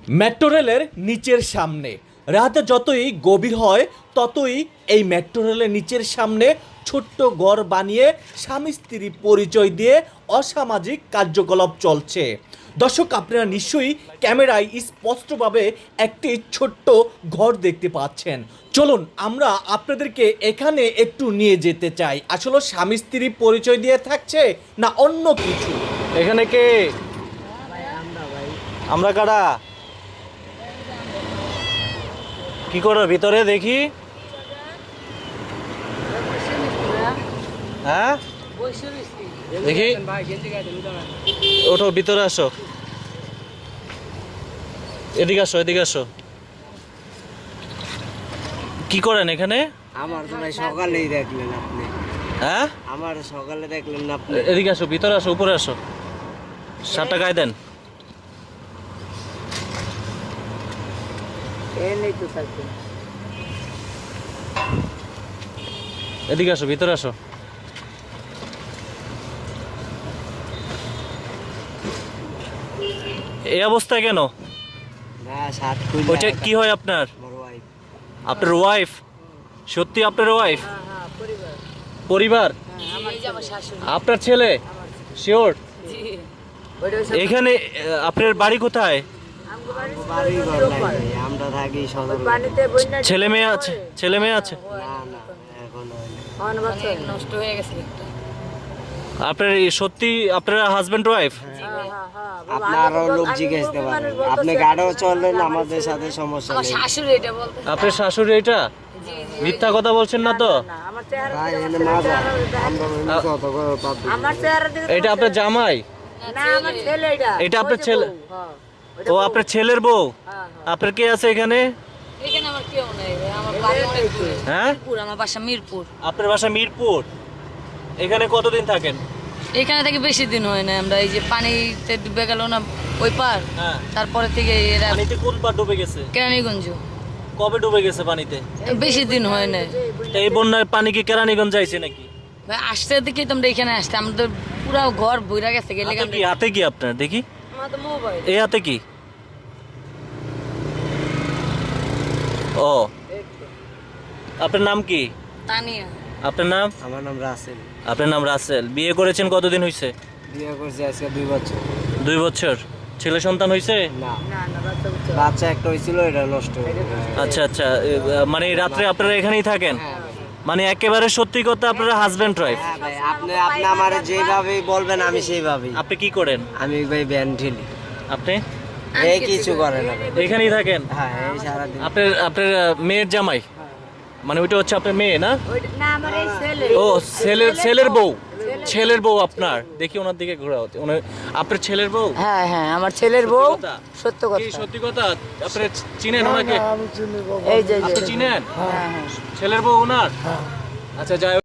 Metro রেলের নিচের সামনে রাত যতই গভীর হয় ততই এই মেট্রো রেলের নিচের সামনে ছোট্ট ঘর বানিয়ে স্বামী স্ত্রী পরিচয় দিয়ে অসামাজিক কার্যকলাপ চলছে। দর্শক, আপনারা নিশ্চয়ই ক্যামেরায় স্পষ্টভাবে একটি ছোট্ট ঘর দেখতে পাচ্ছেন। চলুন আমরা আপনাদেরকে এখানে একটু নিয়ে যেতে চাই। আসলে স্বামী স্ত্রী পরিচয় দিয়ে থাকছে না অন্য কিছু? এখানে কে? আমরা কারা? কি করো ভিতরে দেখি? হ্যাঁ দেখি, ওঠো ভিতরে আসো, এদিকে আসো, এদিকে আসো। কি করেন এখানে? আমার তো ভাই সকালেই দেখলেন আপনি। হ্যাঁ, আমার সকালে দেখলেন না আপনি। এদিকে আসো, ভিতরে আসো, উপরে আসো, শার্টটা গায়ে দেন। এদিকে আসো, ভিতরে আসো। এই অবস্থায় কেন? না শার্ট খুলে ওইটা কি হয় আপনার? আমার ওয়াইফ। আপনার ওয়াইফ? সত্যি আপনার ওয়াইফ? পরিবার? আপনার ছেলে? শিওর? এখানে আপনার বাড়ি কোথায়? বাড়ি ঘর নাই ভাই, আমরা থাকি সদর। ছেলে মেয়ে আছে? ছেলে মেয়ে আছে? না না এখন হয় না। নষ্ট হয়ে গেছে একটা। আপনার সত্যি আপনার হাজবেন্ড ওয়াইফ? আপনারও লোক জিজ্ঞাসতে পারেন, আপনি গাড়িও চলেন, আমাদের সাথে সমস্যা আমার নেই। শাশুড়ি এটা বলতে। আপনার শাশুড়ি এটা? মিথ্যা কথা বলছেন না তো? ভাই এনে না যান, আমরা এমনি কথা করে পাবো। এটা আপনার জামাই? এটা আপনার ছেলে? ও আপনার ছেলের বউ? আপনার কে আছে এখানে? এখানে আমার কেউ নেই ভাই, আমার বাড়ি অনেক দূরে। হ্যাঁ, মিরপুর, আমার বাসা মিরপুর। আপনার বাসা মিরপুর? এখানে কতদিন থাকেন? এখানে থেকে বেশি দিন হয় না, আমরা এই যে পানিতে ডুবে গেল না ওই পার, হ্যাঁ, তারপরে থেকে এরা পানিতে কোন পা ডুবে গেছে? কেরানীগঞ্জ। কবে ডুবে গেছে পানিতে? বেশি দিন হয় না তা এই বন্যার পানি কি কেরানীগঞ্জ যাইছে নাকি? ভাই, আসতে দেখি তোমরা এখানে আসতে, আমাদের পুরো ঘর বইরা গেছে গেলে। হাতে কি? হাতে কি আপনার দেখি? আমার তো মোবাইল। এই হাতে কি? ও, আপনার নাম কি? তানিয়া। আপনার নাম? আমার নাম রাসেল। আপনার নাম রাসেল। বিয়ে করেছেন কতদিন হয়েছে? বিয়ে করছি আজকে 2 বছর। 2 বছর। ছেলে সন্তান হয়েছে? না বাচ্চা একটা হয়েছিল, এটা নষ্ট হয়ে গেছে। আচ্ছা আচ্ছা, মানে রাত্রে আপনারা এখানেই থাকেন? হ্যাঁ মানে একেবারে সত্যি কথা আপনারা হাজবেন্ড ওয়াইফ? হ্যাঁ ভাই, আপনি আমার যেভাবে বলবেন আমি সেইভাবেই। আপনি কি করেন? আমি ভাই ব্যান ঠেলি। আপনি এই কিছু করে না ভাই। এখানেই থাকেন? হ্যাঁ এই সারাদিন। আপনার আপনার মেয়ের জামাই? মানে ওইটা হচ্ছে আপনার মেয়ে না? ও, ছেলের বউ? ছেলের বউ আপনার? দেখি ওনার দিকে ঘোরা হচ্ছে। আপনার ছেলের বউ? হ্যাঁ হ্যাঁ, আমার ছেলের বউ। কথা? সত্য কি কথা। সত্যি কথা? আপনার চিনেন ওনাকে? এই যে আপনি চিনেন হ্যাঁ হ্যাঁ। ছেলের বউ ওনার? আচ্ছা, যাই হোক।